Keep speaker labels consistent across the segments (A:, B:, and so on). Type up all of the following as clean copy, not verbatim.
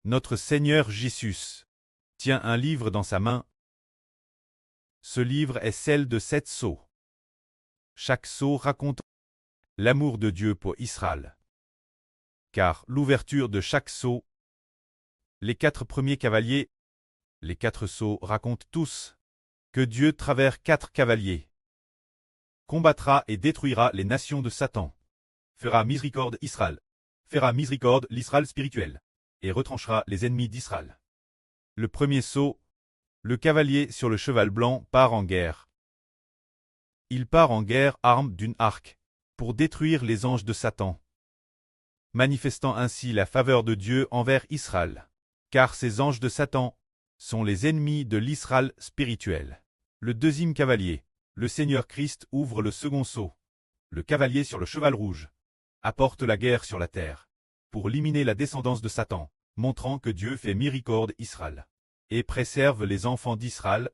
A: Notre Seigneur Jésus tient un livre dans sa main. Ce livre est celle de 7 sceaux. Chaque sceau raconte l'amour de Dieu pour Israël. Car l'ouverture de chaque sceau, les 4 premiers cavaliers, les 4 sceaux racontent tous que Dieu, travers 4 cavaliers, combattra et détruira les nations de Satan, fera miséricorde Israël, fera miséricorde l'Israël spirituel, et retranchera les ennemis d'Israël. Le premier sceau, le cavalier sur le cheval blanc part en guerre. Il part en guerre arme d'une arc, pour détruire les anges de Satan, manifestant ainsi la faveur de Dieu envers Israël, car ces anges de Satan sont les ennemis de l'Israël spirituel. Le deuxième cavalier, le Seigneur Christ ouvre le second sceau. Le cavalier sur le cheval rouge apporte la guerre sur la terre, pour éliminer la descendance de Satan, montrant que Dieu fait miséricorde Israël, et préserve les enfants d'Israël.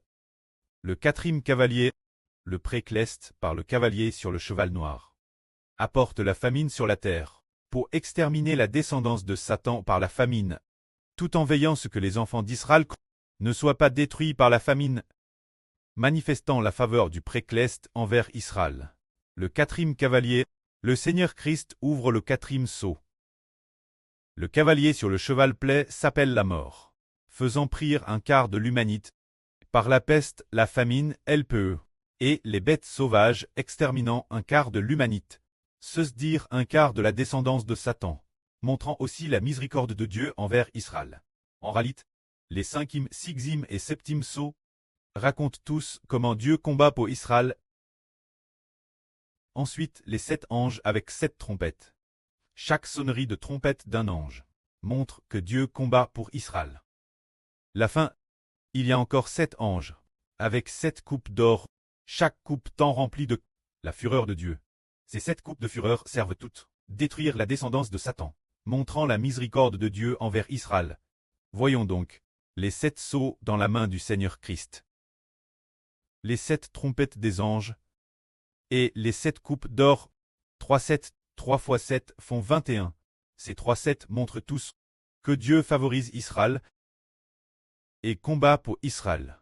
A: Le quatrième cavalier, le précleste par le cavalier sur le cheval noir, apporte la famine sur la terre, pour exterminer la descendance de Satan par la famine, tout en veillant à ce que les enfants d'Israël ne soient pas détruits par la famine, manifestant la faveur du précleste envers Israël. Le quatrième cavalier, le Seigneur Christ ouvre le quatrième sceau. Le cavalier sur le cheval plaie s'appelle la mort, faisant périr un quart de l'humanité, par la peste, la famine, LPE, et les bêtes sauvages exterminant un quart de l'humanité, se dire un quart de la descendance de Satan, montrant aussi la miséricorde de Dieu envers Israël. En réalité, les 5e, 6e et 7e sceaux racontent tous comment Dieu combat pour Israël. Ensuite, les 7 anges avec 7 trompettes. Chaque sonnerie de trompette d'un ange montre que Dieu combat pour Israël. La fin, il y a encore 7 anges, avec 7 coupes d'or, chaque coupe tant remplie de la fureur de Dieu. Ces 7 coupes de fureur servent toutes détruire la descendance de Satan, montrant la miséricorde de Dieu envers Israël. Voyons donc les 7 sceaux dans la main du Seigneur Christ, les 7 trompettes des anges, et les 7 coupes d'or. 3 fois 7 font 21. Ces 3 7 montrent tous que Dieu favorise Israël et combat pour Israël.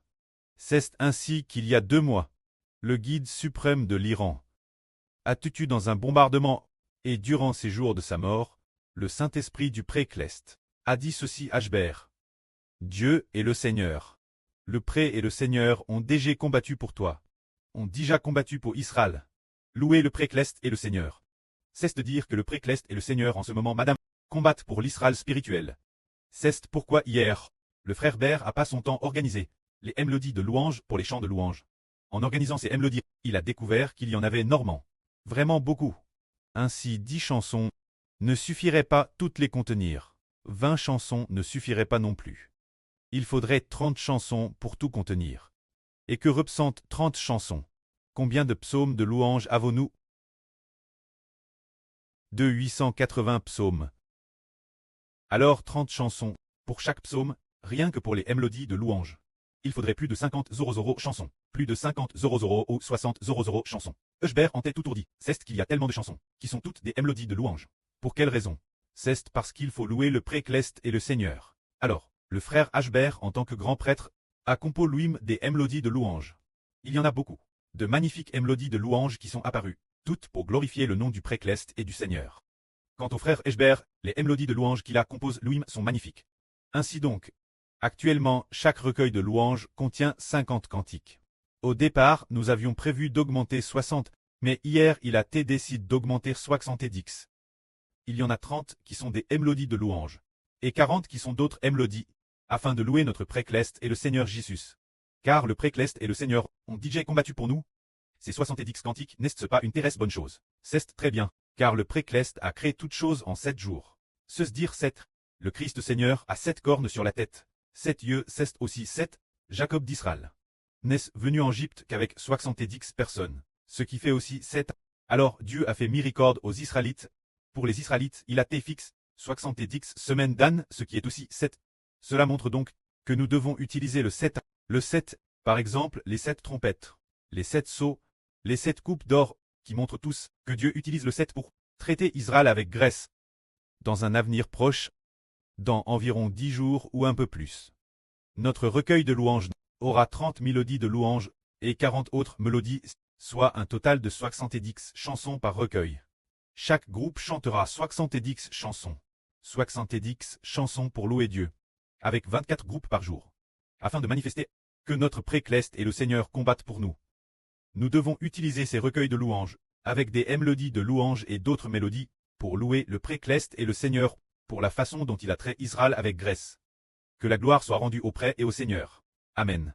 A: C'est ainsi qu'il y a 2 mois, le guide suprême de l'Iran a tué dans un bombardement, et durant ses jours de sa mort, le Saint-Esprit du précleste a dit ceci à Hbert. Dieu est le Seigneur. Le pré et le Seigneur ont déjà combattu pour toi. Ont déjà combattu pour Israël. Louez le précleste et le Seigneur. C'est de dire que le précleste et le Seigneur en ce moment, madame, combattent pour l'Israël spirituel. C'est pourquoi hier, le frère Hbert a pas son temps organisé les mélodies de louange pour les chants de louange. En organisant ces mélodies, il a découvert qu'il y en avait énormément. Vraiment beaucoup. Ainsi 10 chansons ne suffiraient pas toutes les contenir. 20 chansons ne suffiraient pas non plus. Il faudrait 30 chansons pour tout contenir. Et que représentent 30 chansons? Combien de psaumes de louange avons-nous? 880 psaumes. Alors 30 chansons, pour chaque psaume, rien que pour les mélodies de louange. Il faudrait plus de 50 000 chansons, plus de 50 000 ou 60 000 chansons. Hbert en tête tout tourdi, c'est qu'il y a tellement de chansons, qui sont toutes des mélodies de louange. Pour quelle raison? C'est parce qu'il faut louer le précleste et le Seigneur. Alors, le frère Hbert en tant que grand prêtre, a composé lui-même des mélodies de louange. Il y en a beaucoup, de magnifiques mélodies de louange qui sont apparues, toutes pour glorifier le nom du précleste et du Seigneur. Quant au frère Hbert, les mélodies de louange qu'il a composées lui-même sont magnifiques. Ainsi donc, actuellement, chaque recueil de louanges contient 50 cantiques. Au départ, nous avions prévu d'augmenter 60, mais hier il a été décidé d'augmenter 70. Il y en a 30 qui sont des mélodies de louange, et 40 qui sont d'autres mélodies, afin de louer notre précleste et le Seigneur Jésus. Car le précleste et le Seigneur ont déjà combattu pour nous. Ces 70 cantiques n'est-ce pas une très bonne chose? C'est très bien, car le précleste a créé toutes choses en 7 jours. Se dire 7, le Christ Seigneur a 7 cornes sur la tête. 7 yeux, c'est aussi 7, Jacob d'Israël. N'est-ce venu en Égypte qu'avec 70 personnes, ce qui fait aussi 7. Alors Dieu a fait miséricorde aux Israélites. Pour les Israélites, il a été fixe 70 semaines d'âne, ce qui est aussi 7. Cela montre donc que nous devons utiliser le 7. Le 7, par exemple, les 7 trompettes, les 7 sceaux, les 7 coupes d'or, qui montrent tous que Dieu utilise le 7 pour traiter Israël avec grâce. Dans un avenir proche, dans environ 10 jours ou un peu plus. Notre recueil de louanges aura 30 mélodies de louanges et 40 autres mélodies, soit un total de 70 chansons par recueil. Chaque groupe chantera 70 chansons. 70 chansons pour louer Dieu, avec 24 groupes par jour, afin de manifester que notre précleste et le Seigneur combattent pour nous. Nous devons utiliser ces recueils de louanges, avec des mélodies de louanges et d'autres mélodies, pour louer le précleste et le Seigneur, pour la façon dont il a trait Israël avec grâce. Que la gloire soit rendue auprès et au Seigneur. Amen.